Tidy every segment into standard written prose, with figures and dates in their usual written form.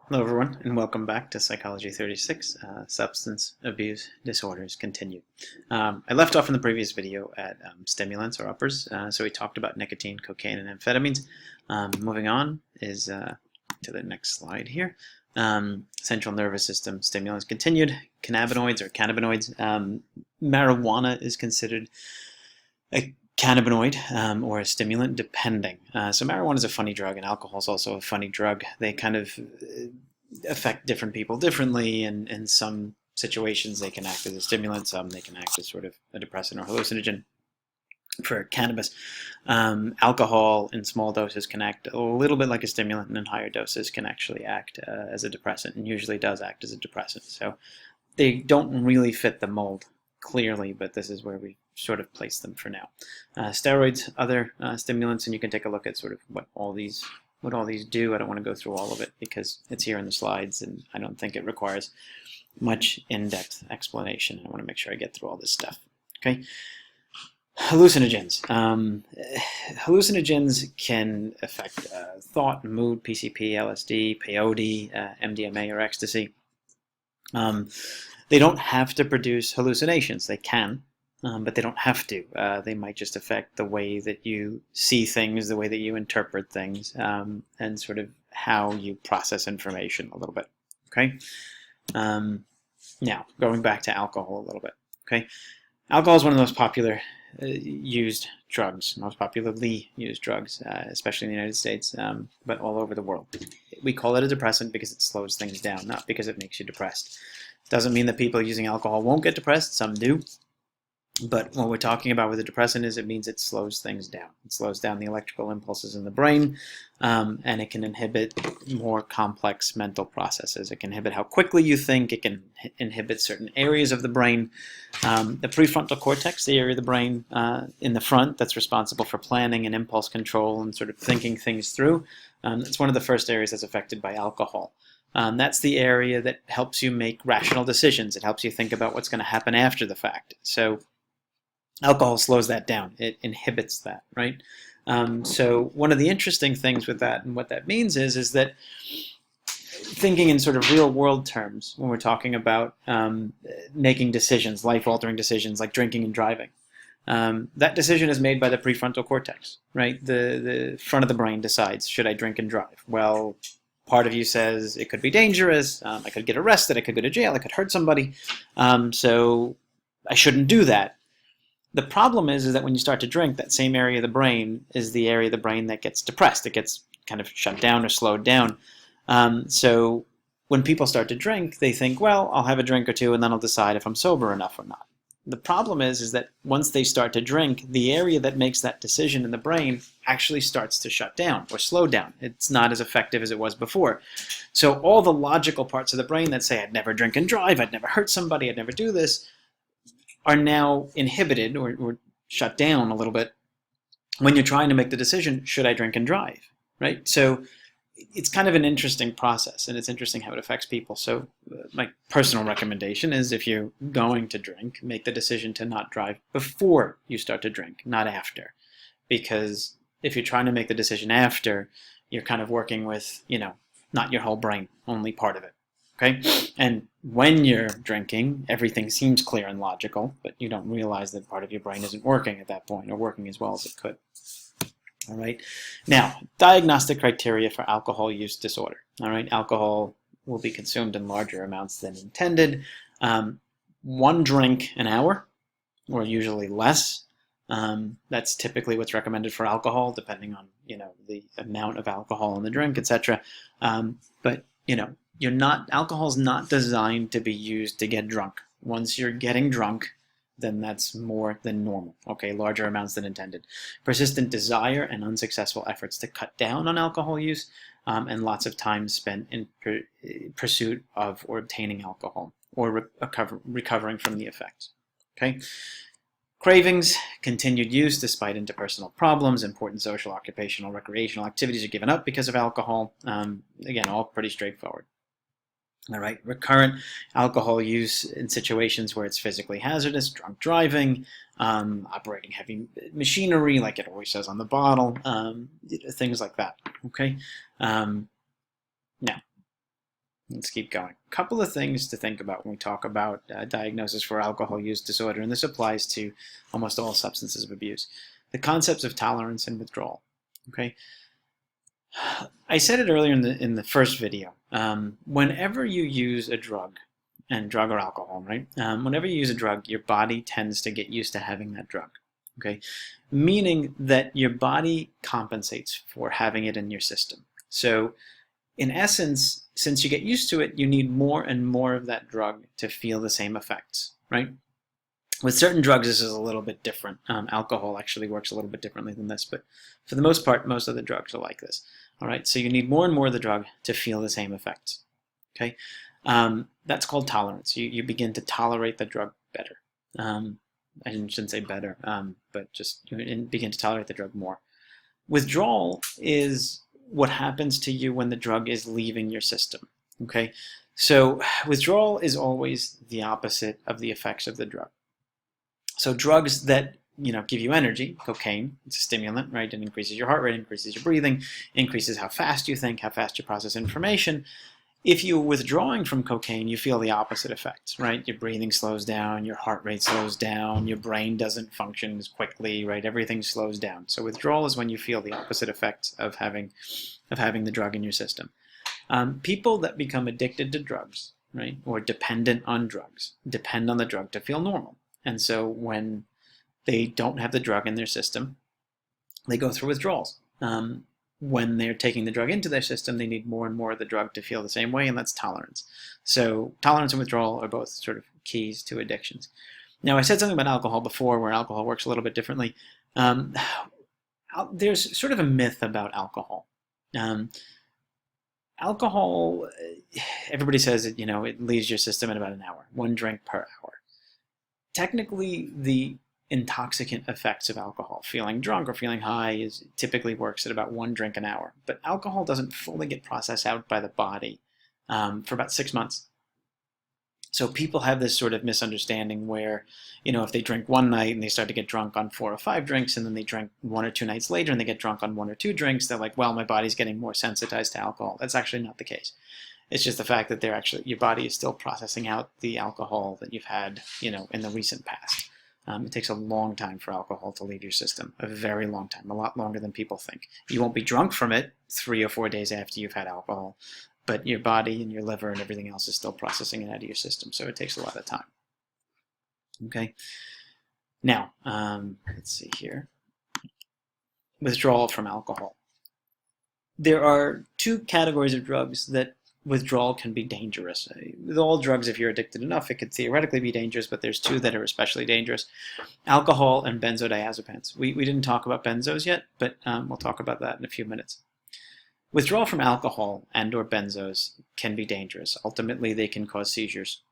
Hello everyone, and welcome back to Psychology 36, Substance Abuse Disorders Continued. I left off in the previous video at stimulants or uppers, so we talked about nicotine, cocaine, and amphetamines. Moving on is to the next slide here. Central nervous system stimulants continued. Cannabinoids or cannabinoids. Marijuana is considered a cannabinoid or a stimulant depending. So marijuana is a funny drug and alcohol is also a funny drug. They kind of affect different people differently, and in some situations they can act as a stimulant, some they can act as sort of a depressant or hallucinogen. For cannabis, alcohol in small doses can act a little bit like a stimulant, and in higher doses can actually act as a depressant, and usually does act as a depressant. So they don't really fit the mold clearly, but this is where we sort of place them for now. Steroids, other stimulants, and you can take a look at sort of what all these do. I don't want to go through all of it because it's here in the slides, and I don't think it requires much in-depth explanation. I want to make sure I get through all this stuff. Okay. Hallucinogens. Hallucinogens can affect thought, mood, PCP, LSD, peyote, MDMA, or ecstasy. They don't have to produce hallucinations. They can, but they don't have to. They might just affect the way that you see things, the way that you interpret things, and sort of how you process information a little bit. Okay. Now, going back to alcohol a little bit. Okay. Alcohol is one of the most popularly used drugs, especially in the United States, but all over the world. We call it a depressant because it slows things down, not because it makes you depressed. Doesn't mean that people using alcohol won't get depressed. Some do. But what we're talking about with a depressant is it means it slows things down. It slows down the electrical impulses in the brain, and it can inhibit more complex mental processes. It can inhibit how quickly you think. It can inhibit certain areas of the brain. The prefrontal cortex, the area of the brain in the front that's responsible for planning and impulse control and sort of thinking things through, it's one of the first areas that's affected by alcohol. That's the area that helps you make rational decisions. It helps you think about what's going to happen after the fact. So alcohol slows that down. It inhibits that, right? So one of the interesting things with that and what that means is that thinking in sort of real-world terms, when we're talking about making decisions, life-altering decisions like drinking and driving, that decision is made by the prefrontal cortex, right? The front of the brain decides, should I drink and drive? Well, part of you says it could be dangerous, I could get arrested, I could go to jail, I could hurt somebody, so I shouldn't do that. The problem is that when you start to drink, that same area of the brain is the area of the brain that gets depressed. It gets kind of shut down or slowed down. So when people start to drink, they think, well, I'll have a drink or two and then I'll decide if I'm sober enough or not. The problem is that once they start to drink, the area that makes that decision in the brain actually starts to shut down or slow down. It's not as effective as it was before. So all the logical parts of the brain that say, I'd never drink and drive, I'd never hurt somebody, I'd never do this, are now inhibited or shut down a little bit when you're trying to make the decision, should I drink and drive, right? So it's kind of an interesting process, and it's interesting how it affects people. So my personal recommendation is if you're going to drink, make the decision to not drive before you start to drink, not after. Because if you're trying to make the decision after, you're kind of working with, not your whole brain, only part of it. Okay? And when you're drinking, everything seems clear and logical, but you don't realize that part of your brain isn't working at that point or working as well as it could. All right. Now, diagnostic criteria for alcohol use disorder. All right. Alcohol will be consumed in larger amounts than intended. 1 drink an hour, or usually less. That's typically what's recommended for alcohol, depending on the amount of alcohol in the drink, etc. But alcohol's not designed to be used to get drunk. Once you're getting drunk, then that's more than normal. Okay, larger amounts than intended. Persistent desire and unsuccessful efforts to cut down on alcohol use, and lots of time spent in pursuit of or obtaining alcohol or recovering from the effects. Okay. Cravings, continued use despite interpersonal problems, important social, occupational, recreational activities are given up because of alcohol. Again, all pretty straightforward. All right, recurrent alcohol use in situations where it's physically hazardous, drunk driving, operating heavy machinery, like it always says on the bottle, things like that. Okay. Now, Let's keep going. A couple of things to think about when we talk about diagnosis for alcohol use disorder, and this applies to almost all substances of abuse. The concepts of tolerance and withdrawal. Okay, I said it earlier in the first video. Whenever you use a drug or alcohol, right? Whenever you use a drug, your body tends to get used to having that drug. Okay, meaning that your body compensates for having it in your system. So, in essence, since you get used to it, you need more and more of that drug to feel the same effects, right? With certain drugs, this is a little bit different. Alcohol actually works a little bit differently than this, but for the most part, most of the drugs are like this. All right, so you need more and more of the drug to feel the same effects. Okay, that's called tolerance. You begin to tolerate the drug better. I shouldn't say better, but just you begin to tolerate the drug more. Withdrawal is what happens to you when the drug is leaving your system. Okay, so withdrawal is always the opposite of the effects of the drug. So drugs that give you energy, cocaine, it's a stimulant, right? It increases your heart rate, increases your breathing, increases how fast you think, how fast you process information. If you're withdrawing from cocaine, you feel the opposite effects, right? Your breathing slows down, your heart rate slows down, your brain doesn't function as quickly, right? Everything slows down. So withdrawal is when you feel the opposite effects of having the drug in your system. People that become addicted to drugs, right, or dependent on drugs, depend on the drug to feel normal. And so when they don't have the drug in their system, they go through withdrawals. When they're taking the drug into their system, they need more and more of the drug to feel the same way, and that's tolerance. So tolerance and withdrawal are both sort of keys to addictions. Now, I said something about alcohol before, where alcohol works a little bit differently. There's sort of a myth about alcohol. Alcohol, everybody says it leaves your system in about an hour, 1 drink per hour. Technically, the intoxicant effects of alcohol, feeling drunk or feeling high, typically works at about 1 drink an hour. But alcohol doesn't fully get processed out by the body for about 6 months. So people have this sort of misunderstanding where, if they drink one night and they start to get drunk on 4 or 5 drinks, and then they drink 1 or 2 nights later and they get drunk on 1 or 2 drinks, they're like, well, my body's getting more sensitized to alcohol. That's actually not the case. It's just the fact that your body is still processing out the alcohol that you've had, in the recent past. It takes a long time for alcohol to leave your system, a very long time, a lot longer than people think. You won't be drunk from it 3 or 4 days after you've had alcohol, but your body and your liver and everything else is still processing it out of your system, so it takes a lot of time. Okay, now, let's see here. Withdrawal from alcohol. There are 2 categories of drugs that withdrawal can be dangerous. With all drugs, if you're addicted enough, it could theoretically be dangerous, but there's 2 that are especially dangerous. Alcohol and benzodiazepines. We didn't talk about benzos yet, but we'll talk about that in a few minutes. Withdrawal from alcohol and or benzos can be dangerous. Ultimately, they can cause seizures.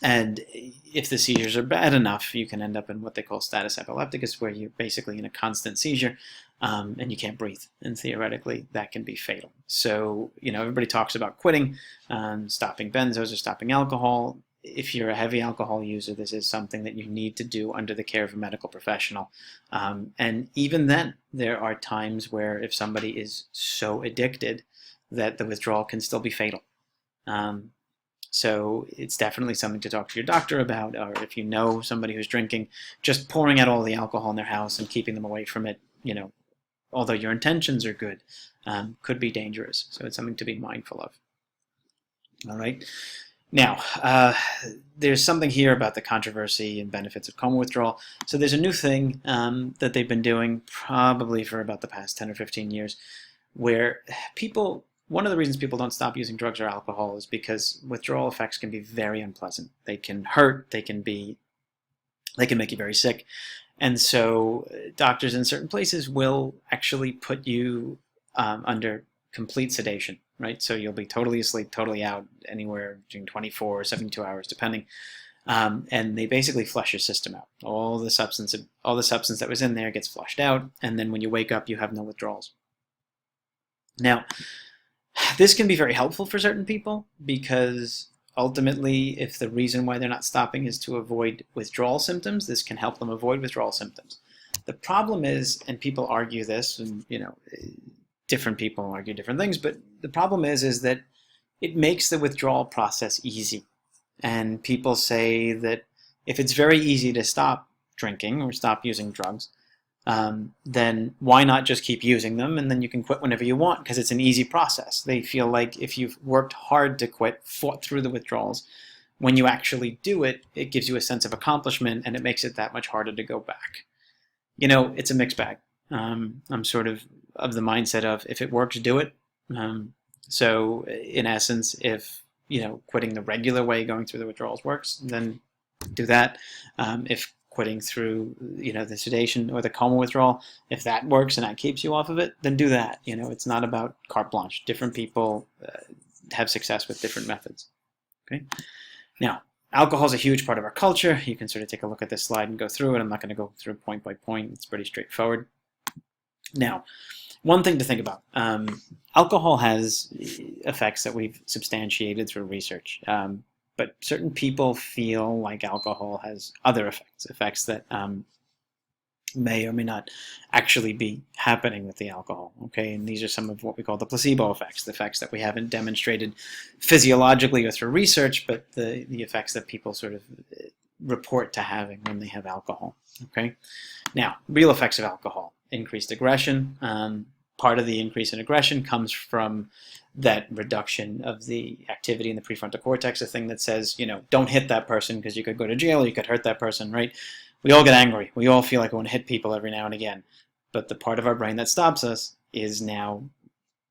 And if the seizures are bad enough, you can end up in what they call status epilepticus, where you're basically in a constant seizure and you can't breathe. And theoretically, that can be fatal. So, everybody talks about quitting, stopping benzos or stopping alcohol. If you're a heavy alcohol user, this is something that you need to do under the care of a medical professional. And even then, there are times where if somebody is so addicted that the withdrawal can still be fatal. So it's definitely something to talk to your doctor about, or if you know somebody who's drinking, just pouring out all the alcohol in their house and keeping them away from it, although your intentions are good, could be dangerous. So it's something to be mindful of. All right. Now, there's something here about the controversy and benefits of coma withdrawal. So there's a new thing that they've been doing probably for about the past 10 or 15 years, where one of the reasons people don't stop using drugs or alcohol is because withdrawal effects can be very unpleasant. They can hurt, they can make you very sick. And so doctors in certain places will actually put you under complete sedation, right? So you'll be totally asleep, totally out, anywhere between 24 or 72 hours, depending. And they basically flush your system out. All the substance that was in there gets flushed out, and then when you wake up, you have no withdrawals. Now, this can be very helpful for certain people because ultimately, if the reason why they're not stopping is to avoid withdrawal symptoms, this can help them avoid withdrawal symptoms. The problem is, and people argue this, and different people argue different things, but the problem is that it makes the withdrawal process easy. And people say that if it's very easy to stop drinking or stop using drugs, then why not just keep using them, and then you can quit whenever you want, because it's an easy process. They feel like if you've worked hard to quit, fought through the withdrawals, when you actually do it, it gives you a sense of accomplishment, and it makes it that much harder to go back. You know, it's a mixed bag. I'm sort of the mindset of, if it works, do it. So in essence, if, you know, quitting the regular way, going through the withdrawals works, then do that. If quitting through, you know, the sedation or the coma withdrawal, if that works and that keeps you off of it, then do that. You know, it's not about carte blanche. Different people have success with different methods. Okay. Now, alcohol is a huge part of our culture. You can sort of take a look at this slide and go through it. I'm not going to go through point by point. It's pretty straightforward. Now, one thing to think about. Alcohol has effects that we've substantiated through research. But certain people feel like alcohol has other effects that may or may not actually be happening with the alcohol. Okay, and these are some of what we call the placebo effects, the effects that we haven't demonstrated physiologically or through research, but the effects that people sort of report to having when they have alcohol. Okay, now, real effects of alcohol: increased aggression. Part of the increase in aggression comes from that reduction of the activity in the prefrontal cortex, a thing that says, you know, don't hit that person because you could go to jail or you could hurt that person, right? We all get angry. We all feel like we want to hit people every now and again. But the part of our brain that stops us is now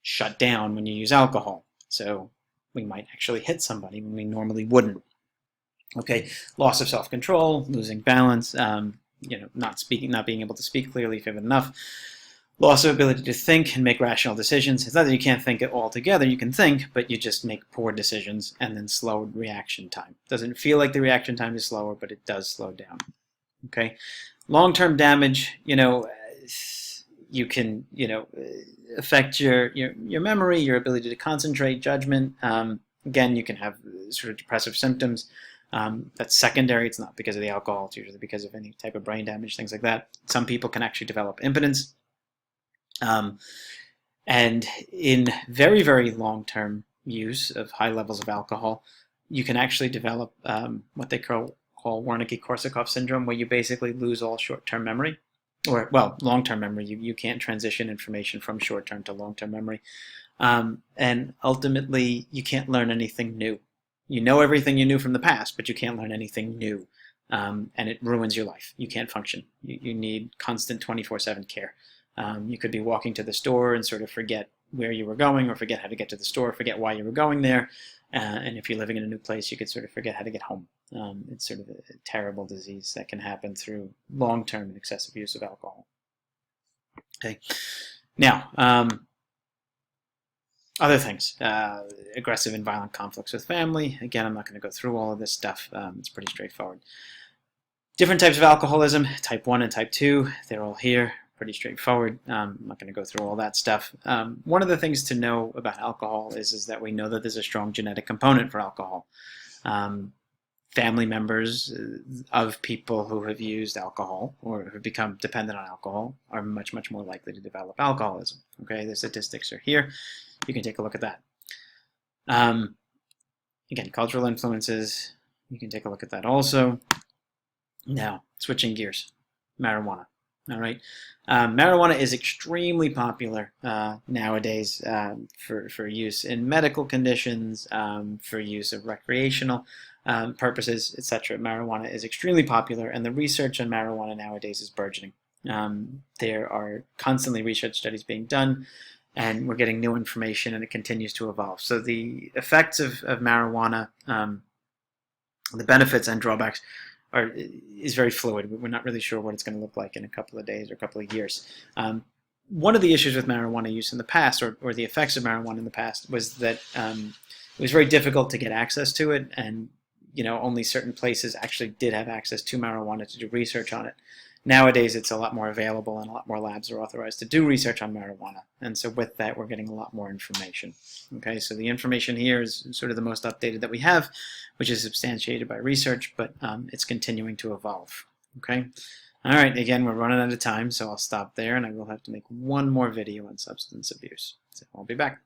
shut down when you use alcohol. So we might actually hit somebody when we normally wouldn't. Okay, loss of self-control, losing balance, you know, not being able to speak clearly if you have enough. Loss of ability to think and make rational decisions. It's not that you can't think it all together, you can think, but you just make poor decisions, and then slowed reaction time. Doesn't feel like the reaction time is slower, but it does slow down. Okay, long-term damage, you know, you can, you know, affect your memory, your ability to concentrate, judgment. Again, you can have sort of depressive symptoms. That's secondary. It's not because of the alcohol. It's usually because of any type of brain damage, things like that. Some people can actually develop impotence. And in very, very long-term use of high levels of alcohol, you can actually develop what they call Wernicke-Korsakoff syndrome, where you basically lose all short-term memory, or, well, long-term memory. You can't transition information from short-term to long-term memory. And ultimately, you can't learn anything new. You know everything you knew from the past, but you can't learn anything new. And it ruins your life. You can't function. You need constant 24/7 care. You could be walking to the store and sort of forget where you were going, or forget how to get to the store, forget why you were going there. And if you're living in a new place, you could sort of forget how to get home. It's sort of a terrible disease that can happen through long-term and excessive use of alcohol. Okay. Now, other things. Aggressive and violent conflicts with family. Again, I'm not going to go through all of this stuff. It's pretty straightforward. Different types of alcoholism, type 1 and type 2. They're all here. Pretty straightforward. I'm not going to go through all that stuff. One of the things to know about alcohol is that we know that there's a strong genetic component for alcohol. Family members of people who have used alcohol or have become dependent on alcohol are much, much more likely to develop alcoholism. Okay, the statistics are here. You can take a look at that. Again, cultural influences. You can take a look at that also. Now, switching gears. Marijuana. All right, marijuana is extremely popular nowadays for use in medical conditions, for use of recreational purposes, etc. Marijuana is extremely popular, and the research on marijuana nowadays is burgeoning. There are constantly research studies being done, and we're getting new information, and it continues to evolve. So the effects of marijuana, the benefits and drawbacks, is very fluid. We're not really sure what it's going to look like in a couple of days or a couple of years. One of the issues with marijuana use in the past, or the effects of marijuana in the past, was that it was very difficult to get access to it, and only certain places actually did have access to marijuana to do research on it. Nowadays, it's a lot more available, and a lot more labs are authorized to do research on marijuana. And so with that, we're getting a lot more information. Okay, so the information here is sort of the most updated that we have, which is substantiated by research, but it's continuing to evolve. Okay, all right, again, we're running out of time, so I'll stop there, and I will have to make one more video on substance abuse. So I'll be back.